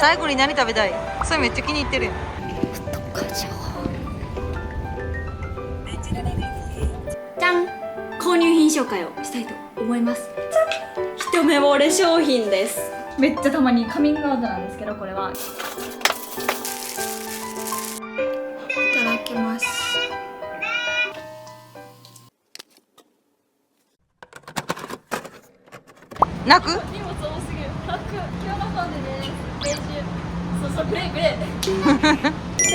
最後に何食べたい？それめっちゃ気に入ってるやん。じゃん、購入品紹介をしたいと思います。一目惚れ商品です。めっちゃたまにカミングアウトなんですけど、これはいただきます。泣く？荷物多すぎる。泣く。今日の本でね、練習。そうグレー。チ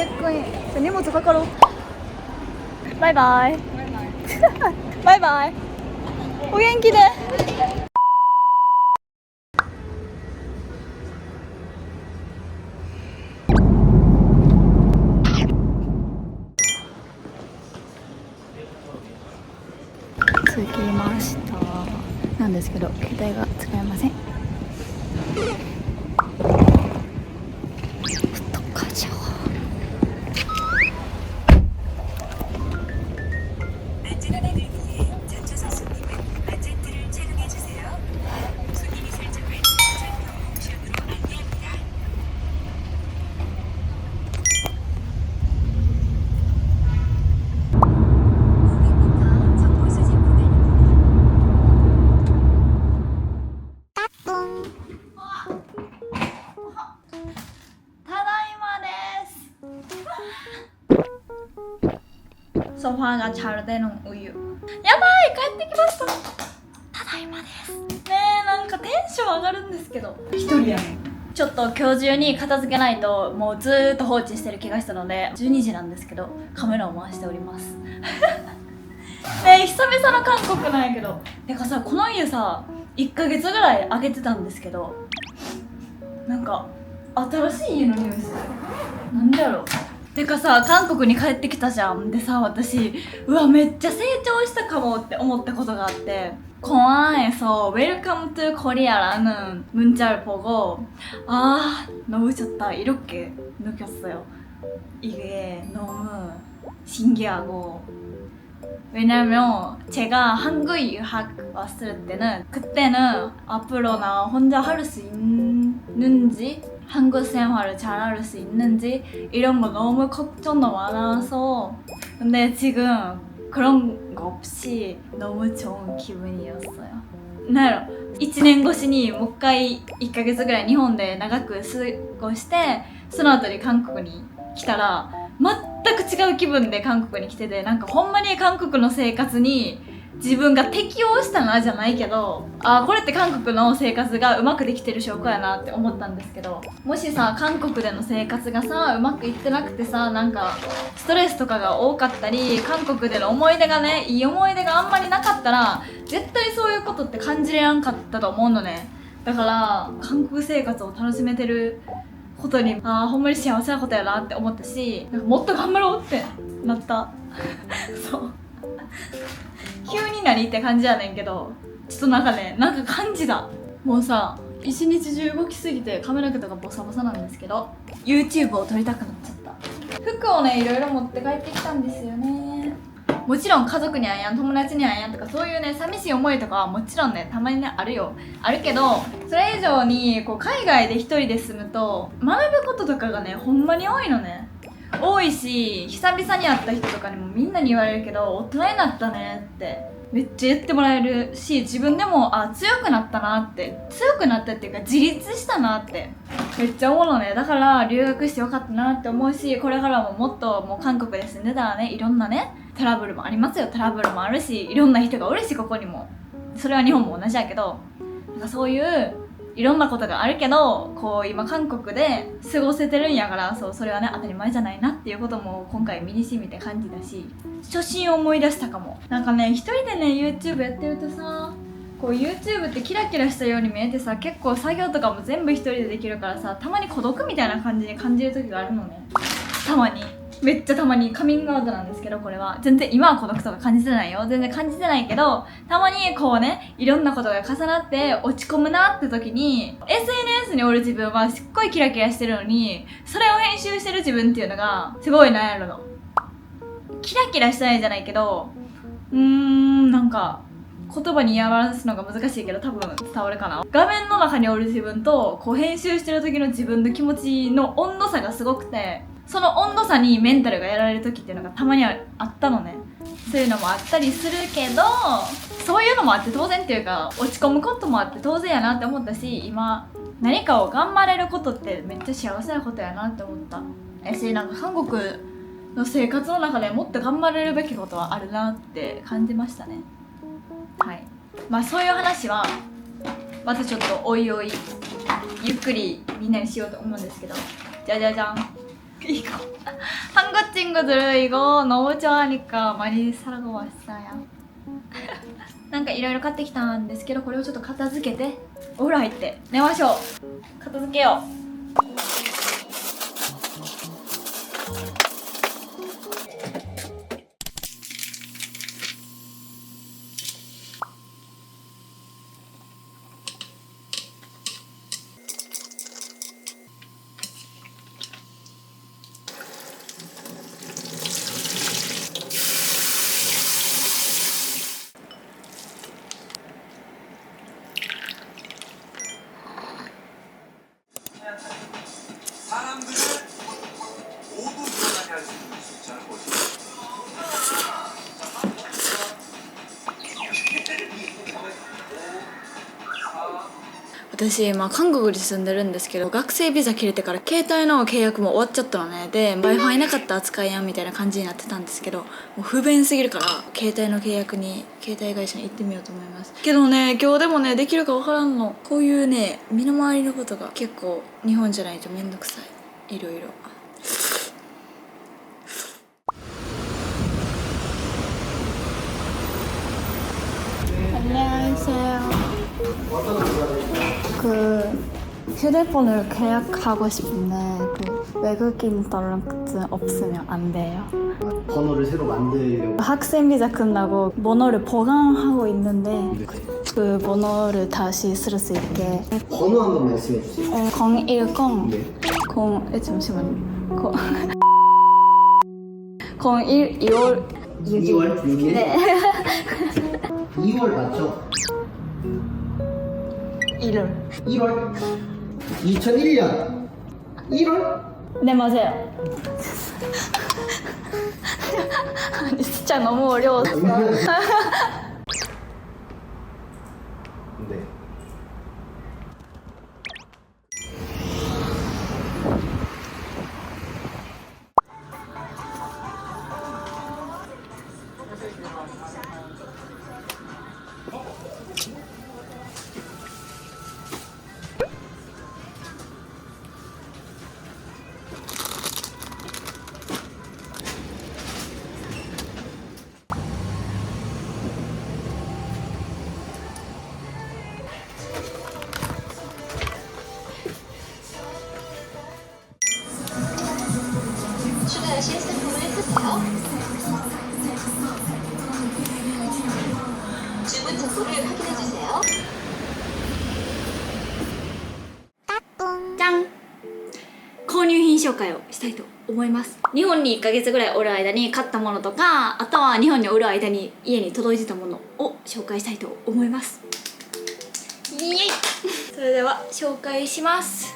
ェックイン。じゃ荷物かかろう。バイバイ。バイバイ。お元気で。着きました。なんですけど、携帯が使えません。ソファーがチャルデのお湯。やばい、帰ってきました。ただいまです。ねえ、なんかテンション上がるんですけど。一人やねん。ちょっと今日中に片付けないともうずーっと放置してる気がしたので、12時なんですけどカメラを回しております。ねえ、久々の韓国なんやけど。てかさ、この家さ、1ヶ月ぐらい開けてたんですけど、なんか新しい家の匂いする。なんでやろう。てかさ、韓国に帰ってきたじゃん。でさ、私うわめっちゃ成長したかもって思ったことがあって、공항에서 Welcome to Korea라는 문자를 보고 아 너무 좋다 이렇게 느꼈어요. 이게 너무 신기하고, 왜냐면 제가 한국 유학 왔을 때는 그때는 앞으로 나 혼자 할 수 있는지, 한국 생활을 잘할 수 있는지 이런 거 너무 걱정도 많아서, 근데 지금 그런 거 없이 너무 좋은 기분이었어요. なんやろ、1年越しにもう一回1ヶ月ぐらい日本で長く過ごして、その後に韓国に来たら全く違う気分で韓国に来てて、なんかほんまに韓国の生活に自分が適応したなじゃないけど、あ、これって韓国の生活がうまくできてる証拠やなって思ったんですけど、もしさ、韓国での生活がさうまくいってなくてさ、なんかストレスとかが多かったり、韓国での思い出がね、いい思い出があんまりなかったら絶対そういうことって感じれなかったと思うのね。だから韓国生活を楽しめてることに、ほんまに幸せなことやなって思ったし、なんかもっと頑張ろうってなったそう急に何って感じやねんけど、ちょっとなんかね、なんか感じだ。もうさ、一日中動きすぎて髪の毛とかボサボサなんですけど、 YouTube を撮りたくなっちゃった。服をね、いろいろ持って帰ってきたんですよね。もちろん家族に会えやん、友達に会えやんとか、そういうね寂しい思いとかはもちろんねたまにねあるよ、あるけど、それ以上にこう海外で一人で住むと学ぶこととかがねほんまに多いのね。多いし、久々に会った人とかにもみんなに言われるけど、大人になったねってめっちゃ言ってもらえるし、自分でも強くなったなって、強くなったっていうか自立したなってめっちゃ思うのね。だから留学してよかったなって思うし、これからももっともう韓国で住んでたらね、いろんなねトラブルもありますよ。トラブルもあるし、いろんな人がおるし、ここにも。それは日本も同じやけど、なんかそういういろんなことがあるけど、こう今韓国で過ごせてるんやから、そう、それはね当たり前じゃないなっていうことも今回身に染みて感じたし、初心を思い出したかも。なんかね、一人でね YouTube やってるとさ、こう YouTube ってキラキラしたように見えてさ、結構作業とかも全部一人でできるからさ、たまに孤独みたいな感じに感じる時があるのね。たまに、めっちゃたまに。カミングアウトなんですけど、これは全然今は孤独とか感じてないよ、全然感じてないけど、たまにこうね、いろんなことが重なって落ち込むなって時に SNS におる自分はすっごいキラキラしてるのに、それを編集してる自分っていうのがすごいなんやろの、キラキラしてないじゃないけど、なんか言葉に表すのが難しいけど多分伝わるかな。画面の中におる自分とこう編集してる時の自分の気持ちの温度差がすごくて、その温度差にメンタルがやられる時っていうのがたまにはあったのね。そういうのもあったりするけど、そういうのもあって当然っていうか、落ち込むこともあって当然やなって思ったし、今何かを頑張れることってめっちゃ幸せなことやなって思った。なんか韓国の生活の中でもっと頑張れるべきことはあるなって感じましたね。はい、まあそういう話はまたちょっとおいおいゆっくりみんなにしようと思うんですけど、じゃじゃじゃん이거 한국 친구들 이거 너무 좋아하니까 많이 사라고 왔어요. なんかいろいろ買ってきたんですけど、これをちょっと片付けてお風呂入って寝ましょう。片付けよう。私今韓国に住んでるんですけど、学生ビザ切れてから携帯の契約も終わっちゃったのね。で Wi-Fi なかった扱いやんみたいな感じになってたんですけど、もう不便すぎるから携帯の契約に携帯会社に行ってみようと思いますけどね。今日でもねできるか分からんの。こういうね身の回りのことが結構日本じゃないとめんどくさい。いろいろ안녕하세요. 그 휴대폰을 계약하고 싶은데 그 외국인登録증 없으면 안 돼요. 번호를 새로 만들려고. 학생 비자 끝나고 번호를 보관하고 있는데 그 번호를 다시 쓸 수 있게. 번호 한 번 말씀해 주세요. 010 네. 잠시만요. 01 2월 2월 6일? 네. 2월 맞죠? 1월. 1월? 2001년 1월? 네 맞아요. 아니 진짜 너무 어려웠어. 네. 추가하실 상품을 타세요. 주문 정보를 확인해주세요. じゃん、購入品紹介をしたいと思います。日本に1ヶ月ぐらいおる間に買ったものとか、あとは日本におる間に家に届いてたものを紹介したいと思います。イエイそれでは紹介します。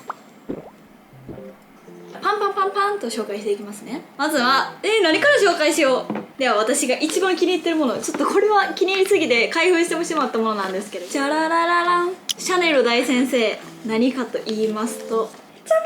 パンパンパンパンと紹介していきますね。まずは何から紹介しよう。では私が一番気に入ってるもの、ちょっとこれは気に入りすぎて開封してしまったものなんですけど、じゃららららん、シャネル大先生。何かと言いますと、じゃん、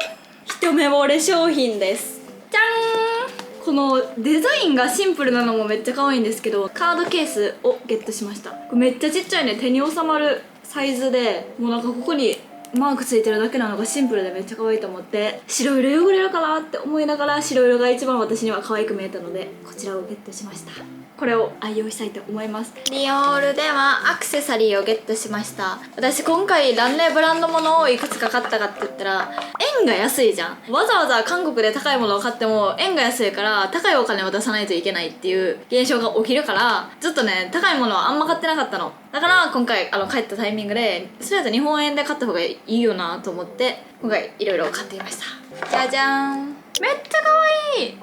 一目惚れ商品です。じゃーん。このデザインがシンプルなのもめっちゃ可愛いんですけど、カードケースをゲットしました。これめっちゃちっちゃいね、手に収まるサイズで、もうなんかここにマークついてるだけなのがシンプルでめっちゃ可愛いと思って、白色汚れるかなって思いながら白色が一番私には可愛く見えたので、こちらをゲットしました。これを愛用したいと思います。リオールではアクセサリーをゲットしました。私今回なんでブランド物をいくつか買ったかって言ったら、円が安いじゃん。わざわざ韓国で高いものを買っても円が安いから高いお金を出さないといけないっていう現象が起きるから、ずっとね高いものはあんま買ってなかったの。だから今回帰ったタイミングで、それだと日本円で買った方がいいよなと思って今回いろいろ買ってみました。じゃじゃーん、めっちゃ可愛い。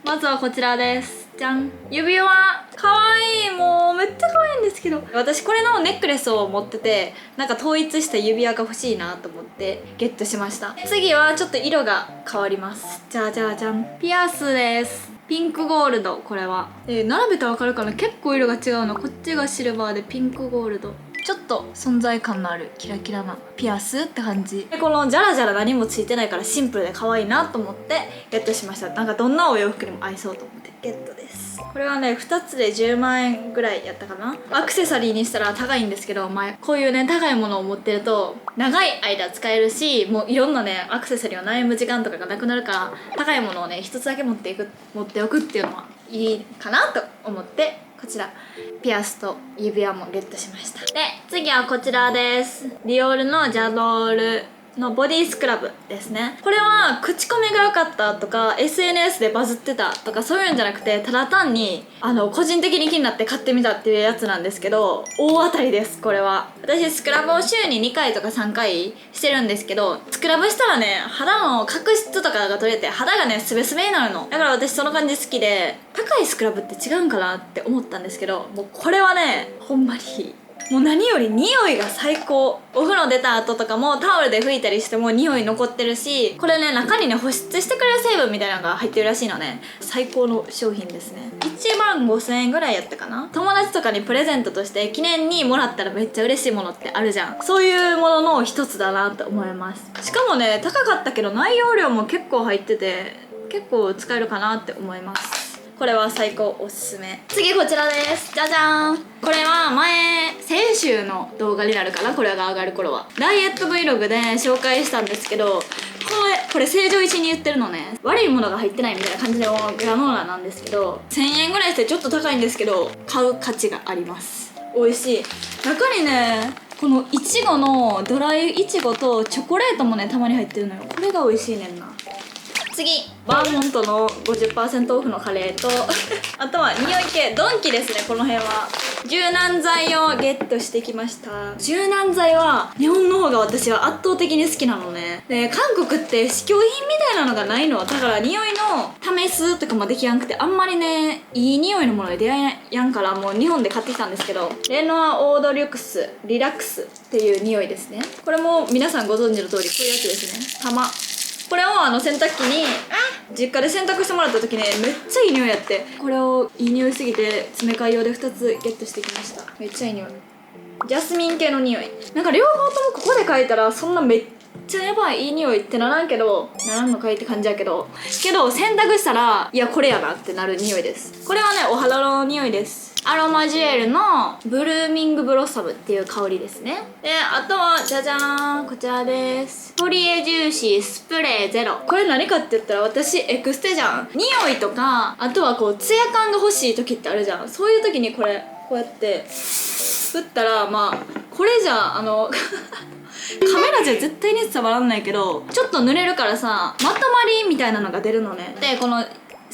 まずはこちらです。じゃん。指輪かわいい。もうめっちゃかわいいんですけど、私これのネックレスを持ってて、なんか統一した指輪が欲しいなと思ってゲットしました。次はちょっと色が変わります。じゃあじゃあじゃん。ピアスです。ピンクゴールド。これは並べたらわかるかな、結構色が違うの。こっちがシルバーでピンクゴールド、ちょっと存在感のあるキラキラなピアスって感じで、このジャラジャラ何もついてないからシンプルで可愛いなと思ってゲットしました。なんかどんなお洋服にも合いそうと思ってゲットです。これはね2つで10万円ぐらいやったかな。アクセサリーにしたら高いんですけど、こういうね高いものを持ってると長い間使えるし、もういろんなねアクセサリーを悩む時間とかがなくなるから、高いものをね1つだけ持っておくっていうのはいいかなと思って、こちらピアスと指輪もゲットしました。で次はこちらです。ディオールのジャドールのボディスクラブですね。これは口コミが良かったとか SNS でバズってたとかそういうんじゃなくて、ただ単に個人的に気になって買ってみたっていうやつなんですけど、大当たりです。これは私スクラブを週に2回とか3回してるんですけど、スクラブしたらね肌の角質とかが取れて肌がねスベスベになるの。だから私その感じ好きで、高いスクラブって違うんかなって思ったんですけど、もうこれはねほんまにいい。もう何より匂いが最高。お風呂出た後とかもタオルで拭いたりしても匂い残ってるし、これね中にね保湿してくれる成分みたいなのが入ってるらしいのね。最高の商品ですね。1万5000円ぐらいやったかな。友達とかにプレゼントとして記念にもらったらめっちゃ嬉しいものってあるじゃん。そういうものの一つだなと思います。しかもね高かったけど内容量も結構入ってて結構使えるかなって思います。これは最高おすすめ。次こちらです。じゃじゃーん。これは先週の動画になるかな、これが上がる頃はダイエット Vlog で紹介したんですけど、これ成城石に言ってるのね、悪いものが入ってないみたいな感じのグラノーラなんですけど、1000円ぐらいしてちょっと高いんですけど買う価値があります。美味しい。中にねこのいちごのドライいちごとチョコレートもねたまに入ってるのよ。これが美味しいねんな。次バーモントの 50% オフのカレーとあとは匂い系ドンキですね。この辺は柔軟剤をゲットしてきました。柔軟剤は日本の方が私は圧倒的に好きなのね。で韓国って試供品みたいなのがないのだから匂いの試すとかもできやんくて、あんまりねいい匂いのもので出会えやんから、もう日本で買ってきたんですけど、レノアオードリュクスリラックスっていう匂いですね。これも皆さんご存知の通りこういうやつですね。これを洗濯機に実家で洗濯してもらった時ねめっちゃいい匂いやって、これをいい匂いすぎて詰め替え用で2つゲットしてきました。めっちゃいい匂い。ジャスミン系の匂い。なんか両方ともここで嗅いだらそんなめっちゃやばいいい匂いってならんのかいって感じやけど洗濯したらいやこれやなってなる匂いです。これはねお肌の匂いです。アロマジュエルのブルーミングブロッサムっていう香りですね。であとはじゃじゃーん、こちらです。ポリエジューシースプレーゼロ。これ何かって言ったら私エクステじゃん。匂いとかあとはこうツヤ感が欲しい時ってあるじゃん。そういう時にこれこうやって振ったらこれじゃカメラじゃ絶対に伝わらんないけどちょっと濡れるからさまとまりみたいなのが出るのね。でこの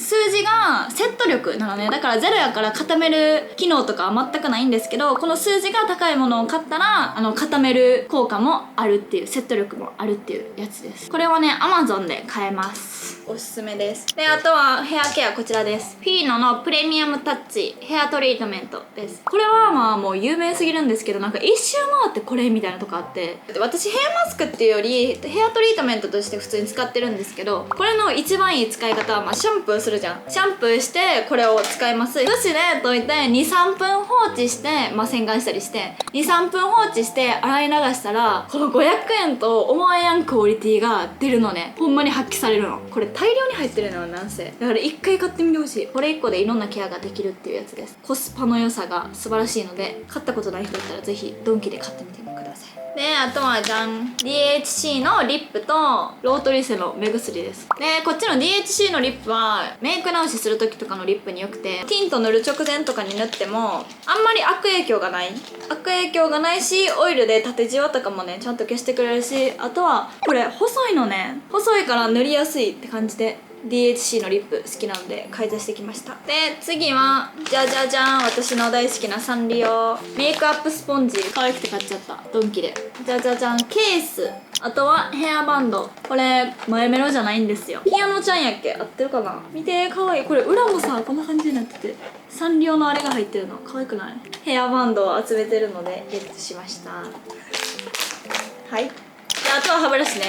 数字がセット力なのね。だから0やから固める機能とかは全くないんですけど、この数字が高いものを買ったら固める効果もあるっていう、セット力もあるっていうやつです。これはね Amazon で買えます。おすすめです。であとはヘアケア、こちらです。フィーノのプレミアムタッチヘアトリートメントです。これはもう有名すぎるんですけど、なんか一周回ってこれみたいなとこあって、私ヘアマスクっていうよりヘアトリートメントとして普通に使ってるんですけど、これの一番いい使い方はシャンプーするじゃん。シャンプーしてこれを使います。ブシで溶いて 2,3 分放置して洗顔したりして 2,3 分放置して洗い流したら、この500円と思えやんクオリティが出るのね。ほんまに発揮されるの。これ大量に入ってるのはなんせだから1回買ってみてほしい。これ1個でいろんなケアができるっていうやつです。コスパの良さが素晴らしいので、買ったことない人だったらぜひドンキで買ってみてください。であとはじゃん DHC のリップとロートリセの目薬です。でこっちの DHC のリップはメイク直しする時とかのリップによくて、ティント塗る直前とかに塗ってもあんまり悪影響がないし、オイルで縦じわとかもねちゃんと消してくれるし、あとはこれ細いのね、細いから塗りやすいって感じで DHC のリップ好きなので買い足してきました。で次はじゃじゃじゃん、私の大好きなサンリオメイクアップスポンジ、可愛くて買っちゃったドンキで。じゃじゃじゃん、ケースあとはヘアバンド。これ前メロじゃないんですよ。ピアノちゃんやっけ、合ってるかな。見て、かわいい。これ裏もさこんな感じになってて、サンリオのあれが入ってるの可愛くない？ヘアバンドを集めてるのでゲットしました。はい。であとは歯ブラシね。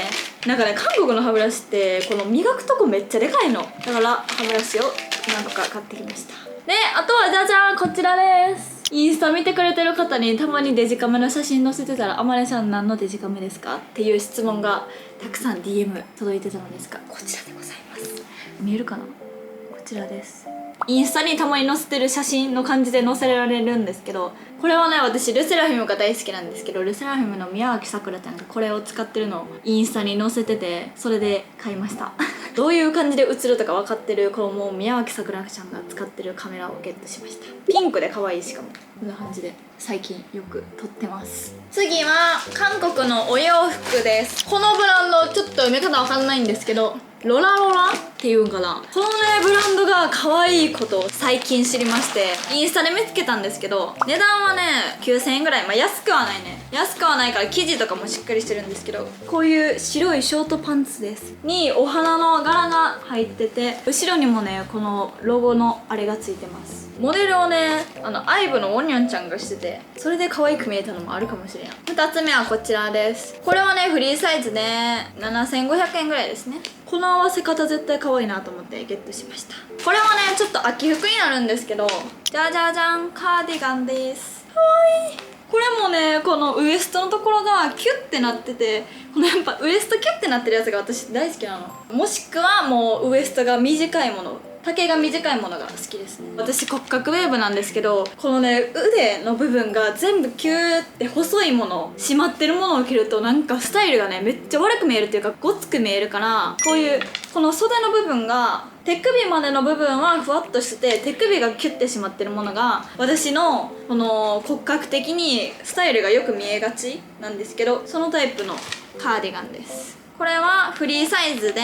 なんかね、韓国の歯ブラシってこの磨くとこめっちゃでかいの。だから歯ブラシをなんとか買ってきました。であとはじゃじゃん、こちらです。インスタ見てくれてる方にたまにデジカメの写真載せてたら「あまねさん何のデジカメですか?」っていう質問がたくさん DM 届いてたのですが、こちらでございます。見えるかな。こちらです。インスタにたまに載せてる写真の感じで載せられるんですけど、これはね、私ルセラフィムが大好きなんですけど、ルセラフィムの宮脇さくらちゃんがこれを使ってるのをインスタに載せてて、それで買いましたどういう感じで映るとか分かってる、このもう宮脇さくらちゃんが使ってるカメラをゲットしました。ピンクで可愛い。しかもこんな感じで最近よく撮ってます。次は韓国のお洋服です。このブランドちょっと読み方わかんないんですけど、ロラロラっていうんかな。このねブランドが可愛いことを最近知りまして、インスタで見つけたんですけど、値段はね9000円ぐらい。まあ安くはないね。安くはないから生地とかもしっかりしてるんですけど、こういう白いショートパンツですにお花の柄が入ってて、後ろにもねこのロゴのあれがついてます。モデルをねIVEのウォニョンちゃんがしてて、それで可愛く見えたのもあるかもしれん。2つ目はこちらです。これはねフリーサイズで7500円ぐらいですね。この合わせ方絶対可愛いなと思ってゲットしました。これはねちょっと秋服になるんですけど、じゃじゃじゃん、カーディガンです。可愛い。これもねこのウエストのところがキュッてなってて、このやっぱウエストキュッてなってるやつが私大好きなの。もしくはもうウエストが短いもの、丈が短いものが好きですね。私骨格ウェーブなんですけど、このね腕の部分が全部キューって細いもの、締まってるものを着るとなんかスタイルがねめっちゃ悪く見えるっていうかごつく見えるから、こういうこの袖の部分が手首までの部分はふわっとしてて、手首がキュッて締まってるものが私のこの骨格的にスタイルがよく見えがちなんですけど、そのタイプのカーディガンです。これはフリーサイズで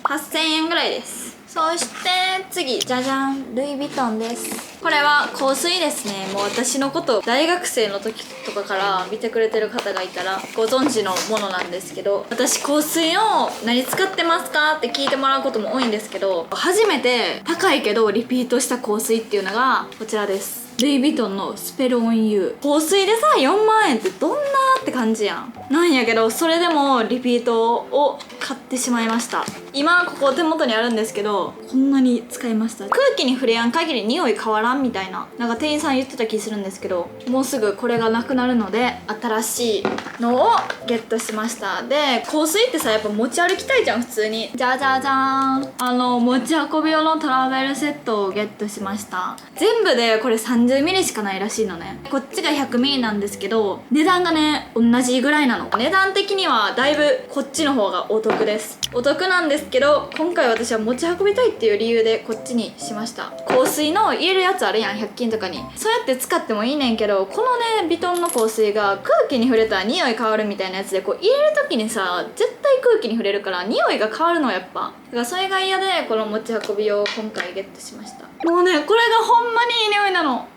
8000円ぐらいです。そして次、じゃじゃん、ルイ・ヴィトンです。これは香水ですね。もう私のこと大学生の時とかから見てくれてる方がいたらご存知のものなんですけど、私香水を何使ってますかって聞いてもらうことも多いんですけど、初めて高いけどリピートした香水っていうのがこちらです。ルイ・ヴィトンのスペルオンユー。香水でさ4万円ってどんなって感じやん。なんやけどそれでもリピートを買ってしまいました。今ここ手元にあるんですけど、こんなに使いました。空気に触れやん限り匂い変わらんみたいな、なんか店員さん言ってた気するんですけど、もうすぐこれがなくなるので新しいのをゲットしました。で香水ってさやっぱ持ち歩きたいじゃん普通に。じゃじゃじゃーん、持ち運び用のトラベルセットをゲットしました。全部でこれ30ミリしかないらしいのね。こっちが100ミリなんですけど、値段がね同じぐらいなの。値段的にはだいぶこっちの方がお得です。お得なんですけど、今回私は持ち運びたいっていう理由でこっちにしました。香水の入れるやつあるやん100均とかに、そうやって使ってもいいねんけど、このねヴィトンの香水が空気に触れたら匂い変わるみたいなやつで、こう入れる時にさ絶対空気に触れるから匂いが変わるのやっぱ。だからそれが嫌でこの持ち運びを今回ゲットしました。もうねこれがほんまにいい匂いなの。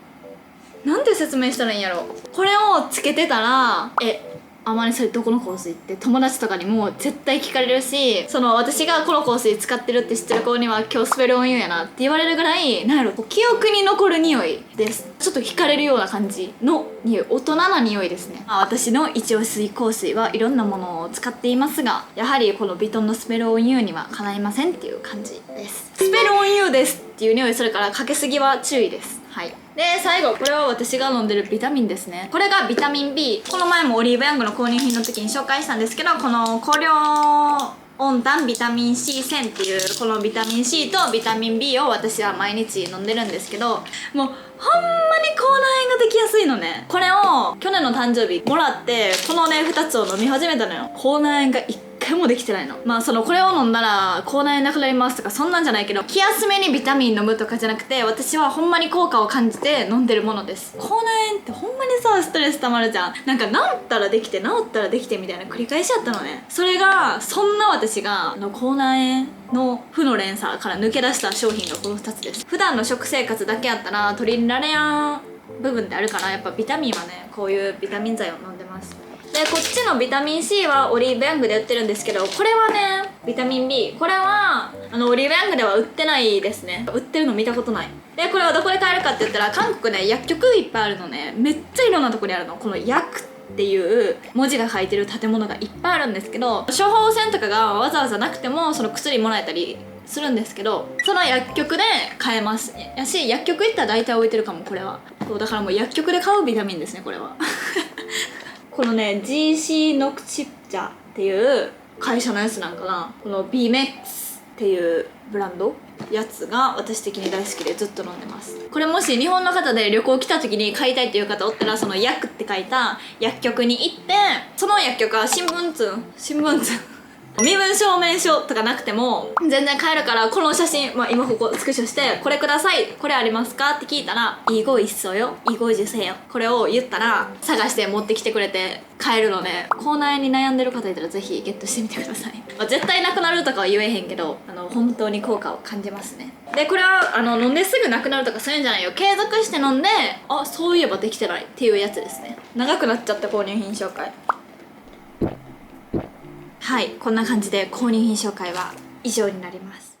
なんて説明したらいいんやろ。これをつけてたらあまりそれどこの香水って友達とかにも絶対聞かれるし、その私がこの香水使ってるって知ってる子には今日スペルオンユーやなって言われるぐらい、なんやろ記憶に残る匂いです。ちょっと惹かれるような感じの匂い、大人な匂いですね。私の一押し香水はいろんなものを使っていますが、やはりこのヴィトンのスペルオンユーにはかないませんっていう感じです。スペルオンユーですっていう匂いするからかけすぎは注意です。はい。で最後、これは私が飲んでるビタミンですね。これがビタミン B。 この前もオリーブヤングの購入品の時に紹介したんですけど、この香料温炭ビタミン C 1000っていうこのビタミン C とビタミン B を私は毎日飲んでるんですけど、もうほんまに口内炎ができやすいのね。これを去年の誕生日もらってこのね2つを飲み始めたのよ。口内炎が1回もできてないの。これを飲んだら口内炎なくなりますとかそんなんじゃないけど、気休めにビタミン飲むとかじゃなくて、私はほんまに効果を感じて飲んでるものです。口内炎ってほんまにさストレス溜まるじゃん。なんか治ったらできて治ったらできてみたいな繰り返しやったのね。それがそんな私が口内炎の負の連鎖から抜け出した商品がこの2つです。普段の食生活だけやったら取り入れられやん部分ってあるかな。やっぱビタミンはねこういうビタミン剤を飲んでます。でこっちのビタミン C はオリーブヤングで売ってるんですけど、これはねビタミン B、 これはオリーブヤングでは売ってないですね。売ってるの見たことない。でこれはどこで買えるかって言ったら、韓国ね薬局いっぱいあるのね。めっちゃいろんなとこにあるの。この薬っていう文字が書いてる建物がいっぱいあるんですけど、処方箋とかがわざわざなくてもその薬もらえたりするんですけど、その薬局で買えますやし、薬局行ったら大体置いてるかも。これはそうだからもう薬局で買うビタミンですね、これは。このね GC ノクチプチャっていう会社のやつなんかな。この BMEX っていうブランドやつが私的に大好きでずっと飲んでます。これもし日本の方で旅行来た時に買いたいっていう方おったら、その薬って書いた薬局に行って、その薬局は新聞身分証明書とかなくても全然買えるから、この写真、今ここスクショしてこれください、これありますかって聞いたら、いいご一緒よ、いいご受精よ、これを言ったら探して持ってきてくれて買えるので、口内炎に悩んでる方いたらぜひゲットしてみてください。絶対なくなるとかは言えへんけど、本当に効果を感じますね。でこれは飲んですぐなくなるとかそういうんじゃないよ。継続して飲んで、あそういえばできてないっていうやつですね。長くなっちゃった購入品紹介。はい、こんな感じで購入品紹介は以上になります。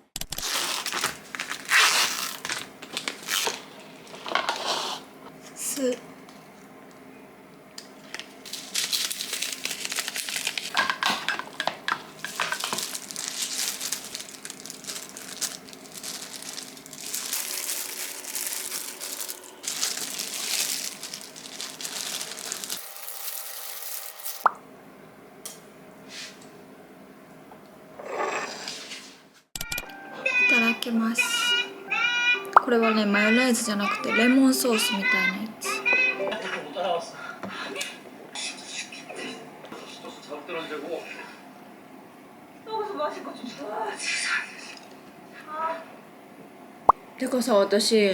いただきます。これはねマヨネーズじゃなくてレモンソースみたいなやつ。てかさ、私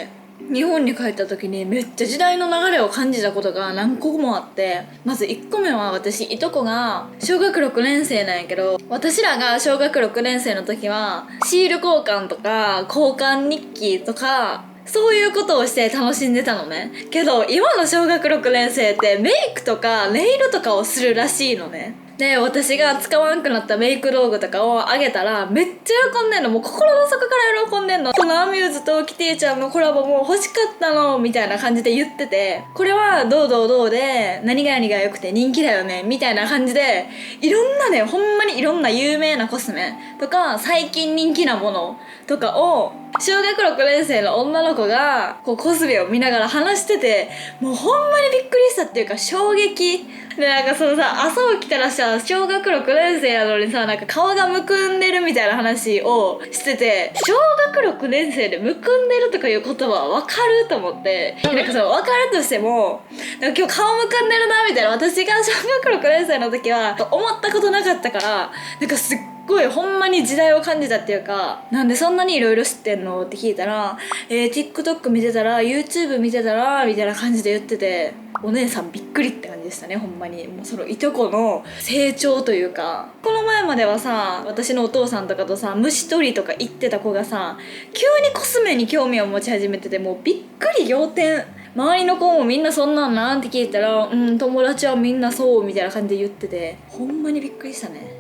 日本に帰った時にめっちゃ時代の流れを感じたことが何個もあって、まず1個目は、私いとこが小学6年生なんやけど、私らが小学6年生の時はシール交換とか交換日記とかそういうことをして楽しんでたのね。けど今の小学6年生ってメイクとかネイルとかをするらしいのね。で私が使わんくなったメイク道具とかをあげたらめっちゃ喜んでんの。もう心の底から喜んでんの。そのアミューズとキティちゃんのコラボも欲しかったのみたいな感じで言ってて、これはどうで何が良くて人気だよねみたいな感じで、いろんなね、ほんまにいろんな有名なコスメとか最近人気なものとかを小学6年生の女の子がこうコスメを見ながら話してて、もうほんまにびっくりしたっていうか衝撃で、なんかそのさ、朝起きたらさ小学6年生やのにさ、なんか顔がむくんでるみたいな話をしてて、小学6年生でむくんでるとかいう言葉は分かると思って、なんかその分かるとしても、なんか今日顔むくんでるなみたいな、私が小学6年生の時は思ったことなかったから、なんかすっごいほんまに時代を感じたっていうか、なんでそんなにいろいろ知ってんのって聞いたら、TikTok 見てたら YouTube 見てたらみたいな感じで言ってて、お姉さんびっくりって感じでしたね。ほんまにもうそのいとこの成長というか、この前まではさ、私のお父さんとかとさ虫取りとか行ってた子がさ、急にコスメに興味を持ち始めてて、もうびっくり仰天。周りの子もみんなそんなんなんて聞いたら、友達はみんなそうみたいな感じで言ってて、ほんまにびっくりしたね。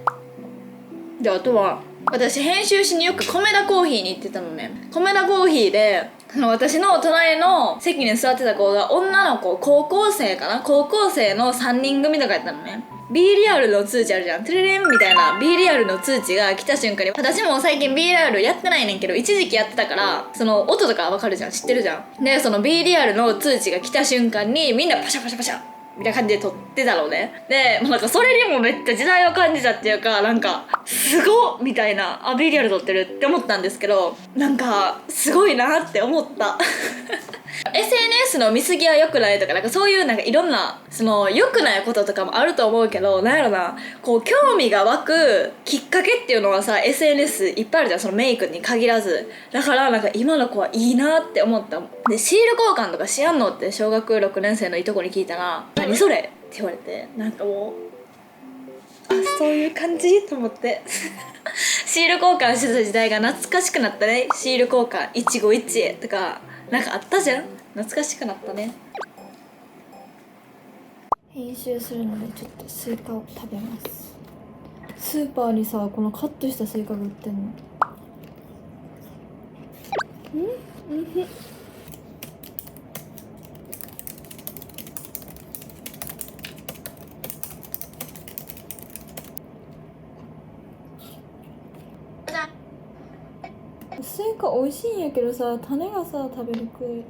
であとは私編集しによく米田コーヒーに行ってたのね。米田コーヒーで私の隣の席に座ってた子が女の子、高校生かな、高校生の3人組とかやったのね。 B リアルの通知あるじゃん、トゥルレンみたいな B リアルの通知が来た瞬間に、私も最近 B リアルやってないねんけど一時期やってたから、その音とかわかるじゃん、知ってるじゃん。でその B リアルの通知が来た瞬間にみんなパシャパシャパシャみたいな感じで撮ってたのね。で、なんかそれにもめっちゃ時代を感じたっていうか、なんかすごっみたいな、あ、ビリヤル撮ってるって思ったんですけど、なんかすごいなって思ったSNS の見過ぎは良くないとか、なんかそういうなんかいろんなその良くないこととかもあると思うけど、なんやろな、こう興味が湧くきっかけっていうのはさ SNS いっぱいあるじゃん、そのメイクに限らず。だからなんか今の子はいいなって思った。でシール交換とかしやんのって小学6年生のいとこに聞いたら、何それって言われて、なんかもうそういう感じと思ってシール交換してた時代が懐かしくなったね。シール交換一期一会とかなんかあったじゃん、懐かしくなったね。編集するのでちょっとスイカを食べます。スーパーにさこのカットしたスイカが売ってんの。スイカ美味しいんやけどさ、種がさ食べにくい。